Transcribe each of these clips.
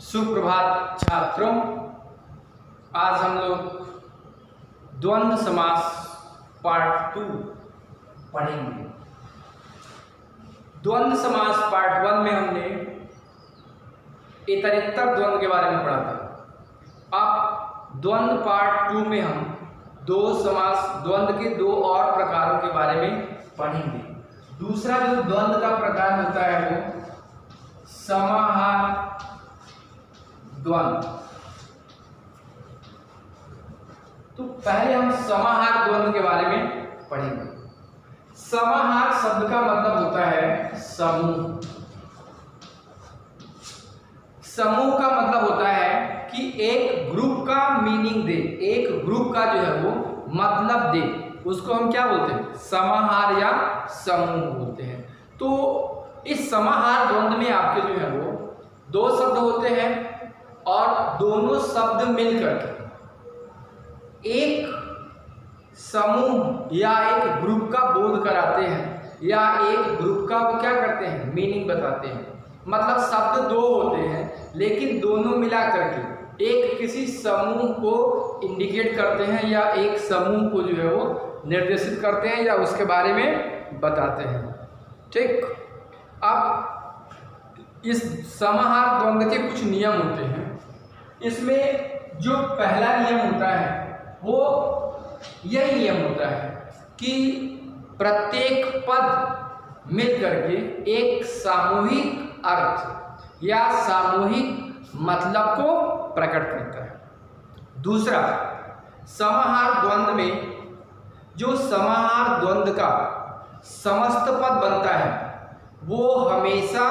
सुप्रभात छात्रों, आज हम लोग द्वंद्व समास पार्ट 2 पढ़ेंगे। द्वंद्व समास पार्ट 1 में हमने इतरेत्तर द्वंद्व के बारे में पढ़ा था। अब द्वंद्व पार्ट 2 में हम द्वंद्व के दो और प्रकारों के बारे में पढ़ेंगे। दूसरा जो द्वंद्व का प्रकार होता है वो समाहार द्वंद्व। तो पहले हम समाहार द्वंद्व के बारे में पढ़ेंगे। समाहार शब्द का मतलब होता है समूह। समूह का मतलब होता है कि एक ग्रुप का मीनिंग दे, एक ग्रुप का जो है वो मतलब दे, उसको हम क्या बोलते हैं? समाहार या समूह बोलते हैं। तो इस समाहार द्वंद्व में आपके जो है वो दो शब्द होते हैं और दोनों शब्द मिलकर एक समूह या एक ग्रुप का बोध कराते हैं या एक ग्रुप का वो क्या करते हैं? मीनिंग बताते हैं। मतलब शब्द दो होते हैं लेकिन दोनों मिला करके एक किसी समूह को इंडिकेट करते हैं या एक समूह को जो है वो निर्देशित करते हैं या उसके बारे में बताते हैं। ठीक, अब इस समाहार द्वंद्व के कुछ नियम होते हैं। इसमें जो पहला नियम होता है वो यही नियम होता है कि प्रत्येक पद मिल करके एक सामूहिक अर्थ या सामूहिक मतलब को प्रकट करता है। दूसरा, समाहार द्वंद्व में जो समाहार द्वंद्व का समस्त पद बनता है वो हमेशा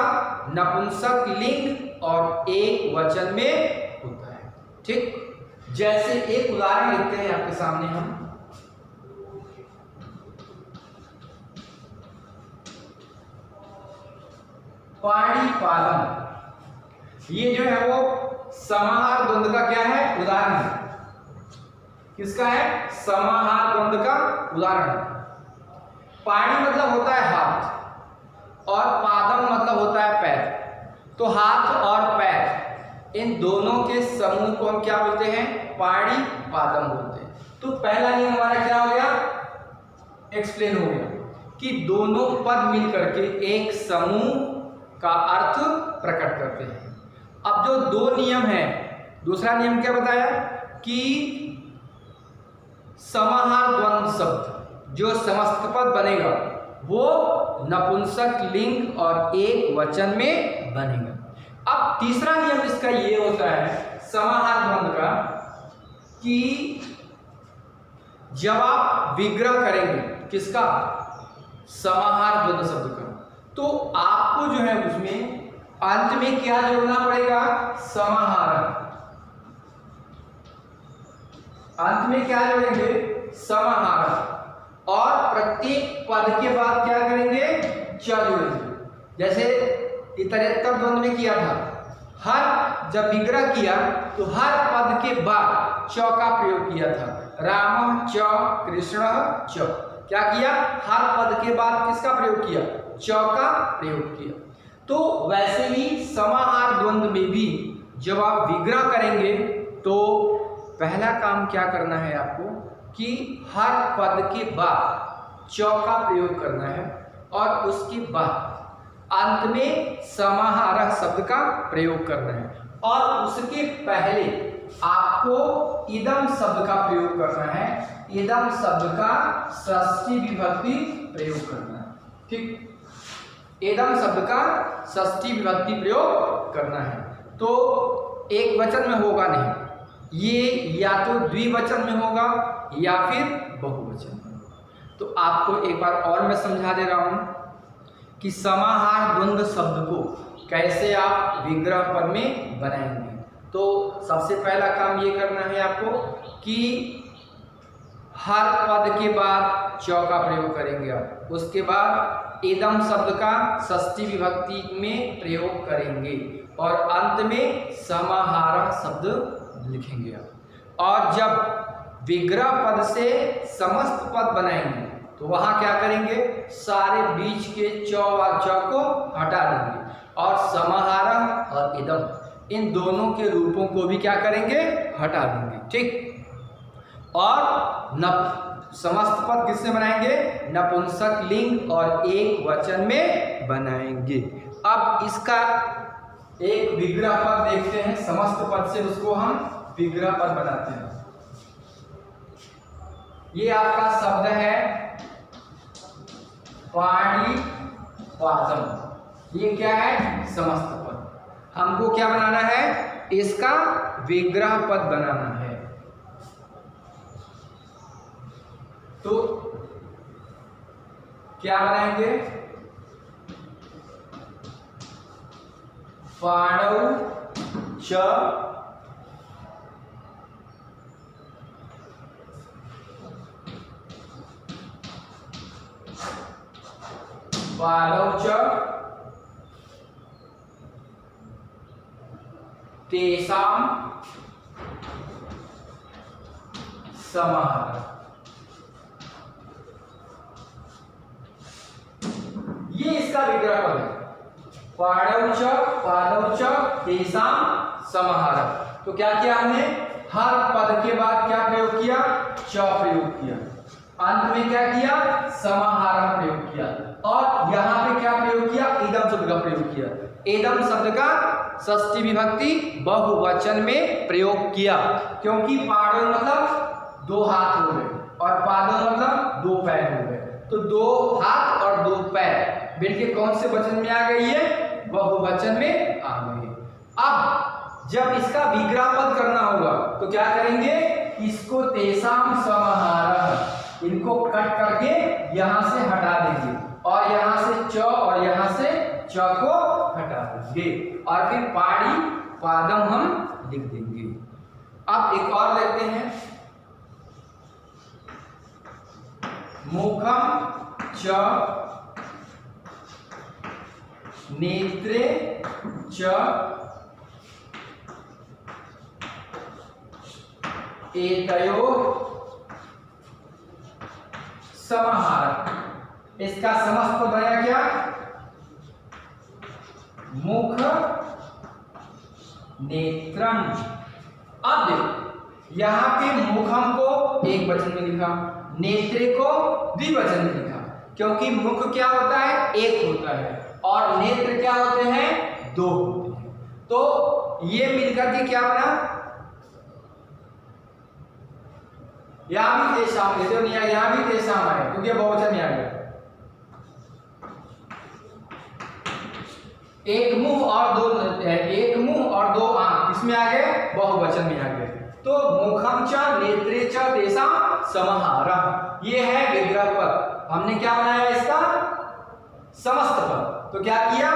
नपुंसक लिंग और एक वचन में होता है। ठीक, जैसे एक उदाहरण लिखते हैं आपके सामने हम। पाणी पालन, ये जो है वो समाहार द्वंद्व का क्या है? उदाहरण है। किसका है? समाहार द्वंद्व का उदाहरण है। पाणी मतलब होता है हाथ और पादम मतलब होता है पैर। तो हाथ और पैर इन दोनों के समूह को हम क्या बोलते हैं? पाणी पादम बोलते हैं। तो पहला नियम हमारा क्या हो गया? एक्सप्लेन हो गया कि दोनों पद मिल करके एक समूह का अर्थ प्रकट करते हैं। अब जो दो नियम है, दूसरा नियम क्या बताया कि समाहार द्वंद्व शब्द जो समस्त पद बनेगा वो नपुंसक लिंग और एक वचन में बनेगा। अब तीसरा नियम इसका ये होता है समाहार द्वंद्व का कि जब आप विग्रह करेंगे किसका? समाहार द्वंद्व शब्द का, तो आपको जो है उसमें अंत में क्या जोड़ना पड़ेगा? समाहार। अंत में क्या जोड़ेंगे? समाहार। और प्रत्येक पद के बाद क्या करेंगे? च जोड़ेंगे। जैसे इतरेत्तर द्वंद्व में किया था, हर जब विग्रह किया तो हर पद के बाद च का प्रयोग किया था। राम च कृष्ण च, क्या किया? हर पद के बाद किसका प्रयोग किया? च का प्रयोग किया। तो वैसे ही समाहार द्वंद्व में भी जब आप विग्रह करेंगे तो पहला काम क्या करना है आपको कि हर पद के बाद च का प्रयोग करना है और उसके बाद अंत में समाहार शब्द का प्रयोग करना है और उसके पहले आपको इदम शब्द का प्रयोग करना है। इदम शब्द का षष्ठी विभक्ति प्रयोग करना है। ठीक, इदम शब्द का षष्ठी विभक्ति प्रयोग करना है। तो एक वचन में होगा नहीं, ये या तो द्विवचन में होगा या फिर बहुवचन में। तो आपको एक बार और मैं समझा दे रहा हूं कि समाहार द्वंद्व शब्द को कैसे आप विग्रह पद में बनाएंगे। तो सबसे पहला काम ये करना है आपको कि हर पद के बाद च का प्रयोग करेंगे आप, उसके बाद इदम शब्द का षष्ठी विभक्ति में प्रयोग करेंगे और अंत में समाहार शब्द लिखेंगे आप। और जब विग्रह पद से समस्त पद बनाएंगे तो वहां क्या करेंगे? सारे बीच के च व च को हटा देंगे और समाहार और इदम इन दोनों के रूपों को भी क्या करेंगे, हटा देंगे। ठीक। और समस्त पद किससे बनाएंगे, नपुंसक लिंग और एक वचन में बनाएंगे। अब इसका एक विग्रह पद देखते हैं, समस्त पद से उसको हम विग्रह पद बनाते हैं। ये आपका शब्द है पाणी पादम, ये क्या है, समस्त पद। हमको क्या बनाना है, इसका विग्रह पद बनाना है। तो क्या बनाएंगे, पाणौ च पादौ च तेषां समाहारः। ये इसका विग्रह पद है, पाणौ च तेषां समाहारः। तो क्या किया हमने, हर पद के बाद क्या प्रयोग किया, च प्रयोग किया। अंत में क्या किया, समाहारः प्रयोग किया। और यहां पे क्या प्रयोग किया, इदम शब्द का प्रयोग किया। इदम शब्द का षष्ठी विभक्ति बहुवचन में प्रयोग किया, क्योंकि पाणौ मतलब दो हाथ हो गए और पादौ मतलब दो पैर हो गए। तो दो हाथ और दो पैर मिलके कौन से वचन में आ गई है, बहुवचन में आ गई। अब जब इसका विग्रह पद करना होगा तो क्या करेंगे, इसको तेषां समाहारः, इनको कट करके यहां से हटा देंगे और यहां से च और यहां से च को हटा देंगे और फिर पाणी पादम हम लिख देंगे। अब एक और लेते हैं, मुखम च नेत्रे च एतयोः समाहारः। इसका समस्त पद बनाया क्या, मुख नेत्रम। अब देखो यहां पे मुखम को एक वचन में लिखा, नेत्रे को द्विवचन में लिखा, क्योंकि मुख क्या होता है, एक होता है और नेत्र क्या होते हैं, दो होते हैं। तो ये मिलकर के क्या बना, यहां भी तेषां, नहीं आया, यहां भी तेषां आया क्योंकि बहुवचन में आ गया। एक मुंह और दो आंख इसमें आ गए, बहुवचन में आ गए। तो मुखम च नेत्रे च तेषां समाहारः, ये है विग्रह पद। हमने क्या बनाया इसका समस्त पद। तो क्या किया,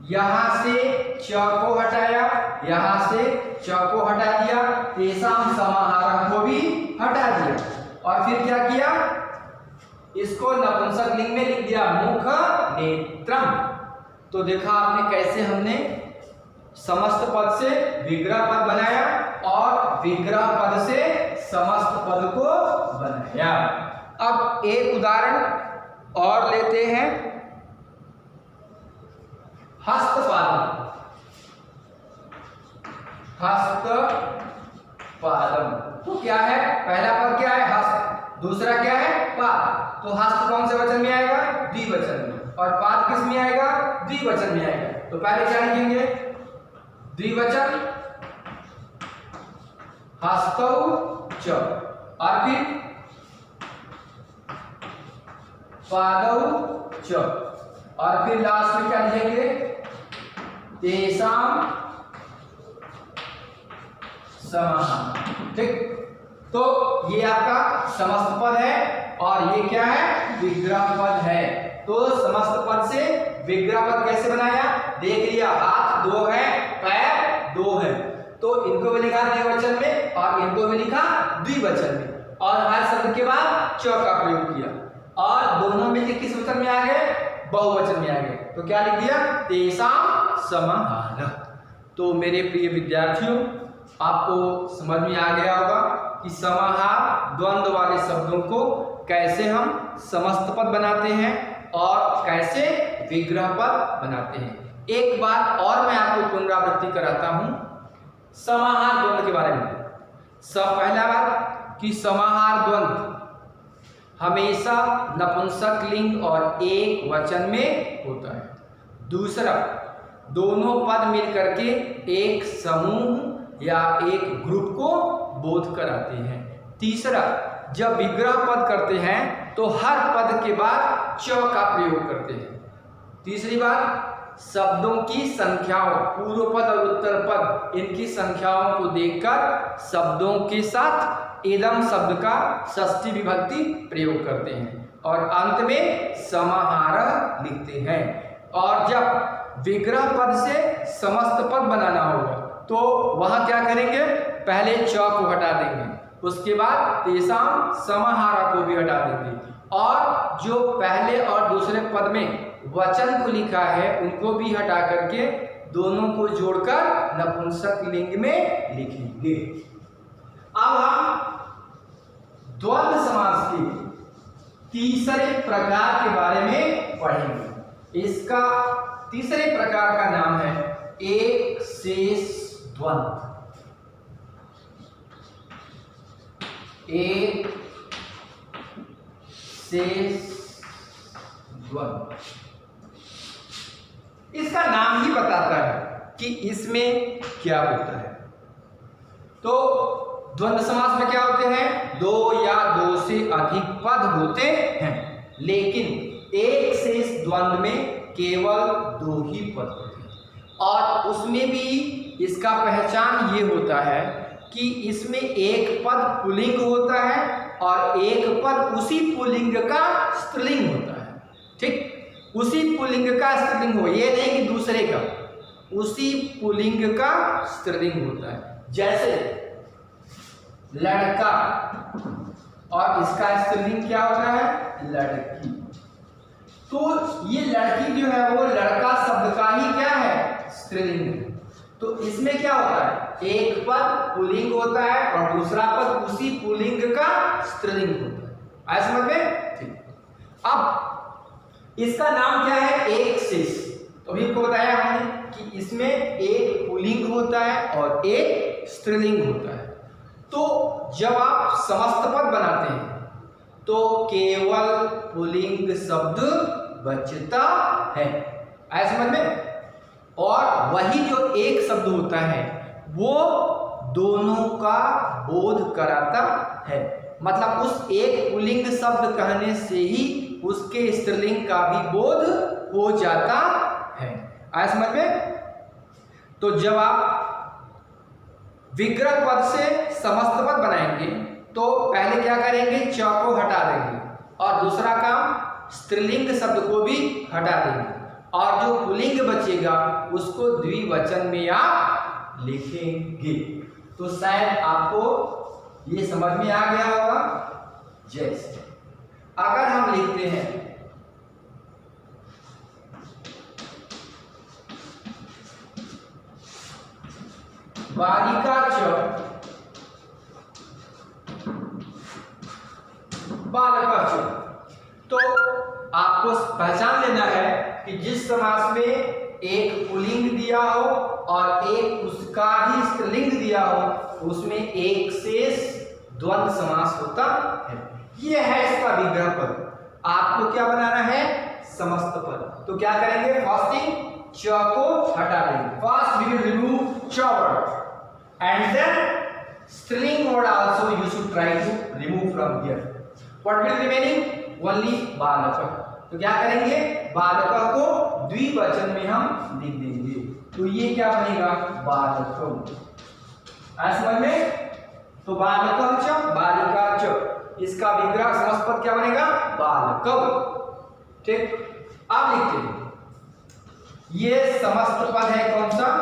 यहां से च को हटाया, यहां से च को हटा दिया, तेषां समाहारः को भी हटा दिया और फिर क्या किया, इसको नपुंसक लिंग में लिख दिया, मुख नेत्रम। तो देखा आपने कैसे हमने समस्त पद से विग्रह पद बनाया और विग्रह पद से समस्त पद को बनाया। अब एक उदाहरण और लेते हैं, हस्तपादम। हस्तपादम तो क्या है, पहला पद क्या है, हस्त, दूसरा क्या है, पाद। तो हस्त कौन से वचन में आएगा, द्विवचन में, और पाद किस में आएगा, द्विवचन में आएगा। तो पहले क्या लिखेंगे, द्विवचन हस्तौ च, और फिर पादौ च, और फिर लास्ट में क्या लिखेंगे, तेषां समाहारः। ठीक। तो ये आपका समस्त पद है और ये क्या है, विग्रह पद है। तो समस्त पद से विग्रह पद कैसे बनाया, देख लिया, हाथ दो है, पैर दो है, तो इनको भी लिखा द्विवचन में और इनको भी लिखा द्विवचन में, और हर शब्द के बाद च का प्रयोग किया, और दोनों में किस वचन में आ गए, बहुवचन में आ गए। तो क्या लिख दिया, तेषां समाहारः। तो मेरे प्रिय विद्यार्थियों, आपको समझ में आ गया होगा कि समाहार द्वंद्व वाले शब्दों को कैसे हम समस्त पद बनाते हैं और कैसे विग्रह पद बनाते हैं। एक बात और मैं आपको पुनरावृत्ति कराता हूं समाहार द्वंद्व के बारे में। पहला बात कि समाहार द्वंद्व हमेशा नपुंसक लिंग और एक वचन में होता है। दूसरा, दोनों पद मिलकर के एक समूह या एक ग्रुप को बोध कराते हैं। तीसरा, जब विग्रह पद करते हैं तो हर पद के बाद च का प्रयोग करते हैं। तीसरी बात, शब्दों की संख्याओं, पूर्व पद और उत्तर पद, इनकी संख्याओं को देखकर शब्दों के साथ इदम शब्द का षष्ठी विभक्ति प्रयोग करते हैं और अंत में समाहार लिखते हैं। और जब विग्रह पद से समस्त पद बनाना होगा तो वहां क्या करेंगे, पहले च को हटा देंगे, उसके बाद तेसाम समाहारा को भी हटा देंगे और जो पहले और दूसरे पद में वचन को लिखा है उनको भी हटा करके दोनों को जोड़कर नपुंसक लिंग में लिखेंगे। अब हम द्वंद्व समास के तीसरे प्रकार के बारे में पढ़ेंगे। इसका तीसरे प्रकार का नाम है एक शेष द्वंद्व। एक शेष द्वंद्व, इसका नाम ही बताता है कि इसमें क्या होता है। तो द्वंद्व समास में क्या होते हैं, दो या दो से अधिक पद होते हैं, लेकिन एक शेष द्वंद्व में केवल दो ही पद होते हैं। और उसमें भी इसका पहचान ये होता है कि इसमें एक पद पुल्लिंग होता है और एक पद उसी पुल्लिंग का स्त्रीलिंग होता है। ठीक, उसी पुल्लिंग का स्त्रीलिंग हो, ये नहीं कि दूसरे का, उसी पुल्लिंग का स्त्रीलिंग होता है। जैसे लड़का और इसका स्त्रीलिंग क्या होता है, लड़की। तो ये लड़की जो है वो लड़का शब्द का ही क्या है, स्त्रीलिंग है। तो इसमें क्या होता है, एक पद पुल्लिंग होता है और दूसरा पद उसी पुल्लिंग का स्त्रीलिंग होता है। आया समझ में? ठीक। अब इसका नाम क्या है, एक शेष। तो अभी को बताया हमने कि इसमें एक पुल्लिंग होता है और एक स्त्रीलिंग होता है। तो जब आप समस्त पद बनाते हैं तो केवल पुल्लिंग शब्द बचता है। आया समझ में? और वही जो एक शब्द होता है वो दोनों का बोध कराता है। मतलब उस एक पुल्लिंग शब्द कहने से ही उसके स्त्रीलिंग का भी बोध हो जाता है। आया समझ में? तो जब आप विग्रह पद से समस्त पद बनाएंगे तो पहले क्या करेंगे, च को हटा देंगे और दूसरा काम स्त्रीलिंग शब्द को भी हटा देंगे और जो पुल्लिंग बचेगा उसको द्विवचन में आप लिखेंगे। तो शायद आपको ये समझ में आ गया होगा। जैसे अगर हम लिखते हैं बालिका च बालका च, तो आपको पहचान लेना है कि जिस समास में एक पुल्लिंग दिया हो और एक उसका ही स्त्रीलिंग दिया हो उसमें एक शेष द्वंद्व समास होता है। यह है इसका विग्रह पद। आपको क्या बनाना है, समस्त पद। तो क्या करेंगे, फर्स्ट थिंग च को हटा देंगे। फर्स्ट वी विल रिमूव च word and then string word also you should try to remove from here. What will remaining? Only बालक। तो क्या करेंगे, बालक को द्विवचन में हम लिख देंगे। तो ये क्या बनेगा, बालक। समझ में? तो बालक च बालिका च, इसका विग्रह समस्त पद क्या बनेगा, बालक। ठीक, अब लिखते हैं ये समस्त पद है कौन सा,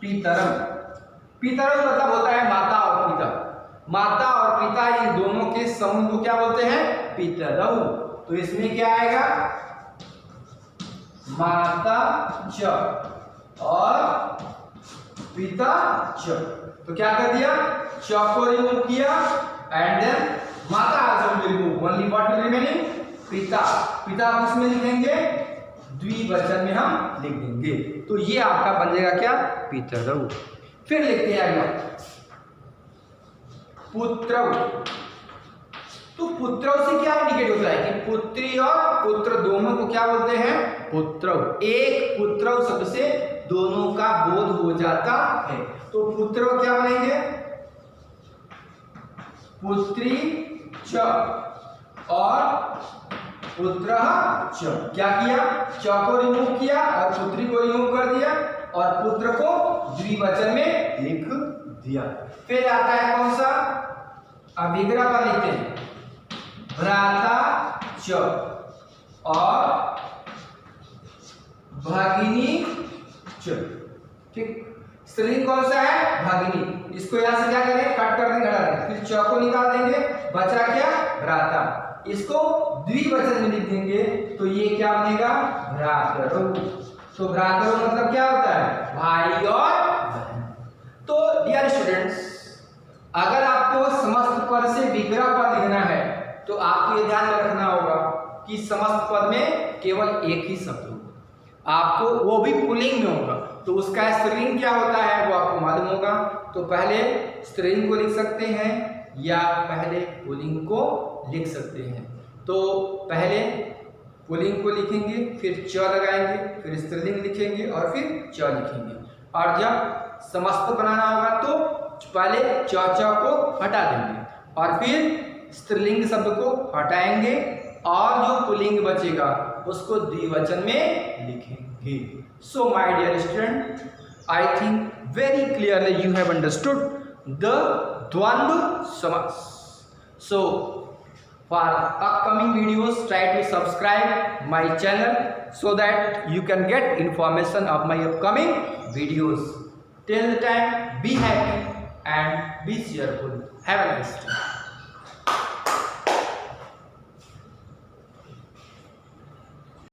पितरम। पितरम मतलब होता है माता और पिता। माता और पिता इन दोनों के समूह को क्या बोलते हैं, पितरौ। तो इसमें क्या आएगा, माता च और पिता च। तो क्या कर दिया, च को रिमूव किया एंड देन माता also remove, only what will remaining, पिता। पिता किसमें लिखेंगे, द्विवचन में हम लिख देंगे। तो ये आपका बन जाएगा क्या, पितरौ। फिर लिखते हैं अगला पुत्रौ। तो पुत्रौ से क्या इंडिकेट होता है कि पुत्री और पुत्र दोनों को क्या बोलते हैं, पुत्रौ। एक पुत्रौ शब्द से दोनों का बोध हो जाता है। तो पुत्रौ क्या बनेंगे, पुत्री च और पुत्रः च। क्या किया, च को रिमूव किया और पुत्री को रिमूव कर दिया और पुत्र को द्विवचन में लिख दिया। फिर आता है कौन सा, अभिग्रह पर लिखते हैं भ्राता च और भगिनी च। ठीक, स्त्रीलिंग कौन सा है, भगिनी। इसको यहां से क्या करें, कट कर देंगे, हटा देंगे। फिर च को निकाल देंगे, बचा क्या, भ्राता। इसको द्विवचन में लिख देंगे तो ये क्या बनेगा, भ्रातरौ। तो भ्रातरौ मतलब क्या होता है, भाई और बहन। तो डियर स्टूडेंट्स, अगर आपको समस्त पद से विग्रह पद लिखना है तो आपको ये ध्यान में रखना होगा कि समस्त पद में केवल एक ही शब्द होगा, आपको वो भी पुल्लिंग में होगा। तो उसका स्त्रीलिंग क्या होता है वो आपको मालूम होगा। तो पहले स्त्रीलिंग को लिख सकते हैं या पहले पुल्लिंग को लिख सकते हैं। तो पहले पुल्लिंग को लिखेंगे, फिर च लगाएंगे, फिर स्त्रीलिंग लिखेंगे और फिर च लिखेंगे। और जब समस्त बनाना होगा तो पहले च को हटा देंगे और फिर स्त्रीलिंग शब्द को हटाएंगे और जो पुल्लिंग बचेगा उसको द्विवचन में लिखेंगे। So my dear student, I think very clearly you have understood the द्वंद्व समास। सो for upcoming videos try to subscribe my channel so that you can get information of my upcoming videos. Till the time, be happy and be cheerful. Have a nice day.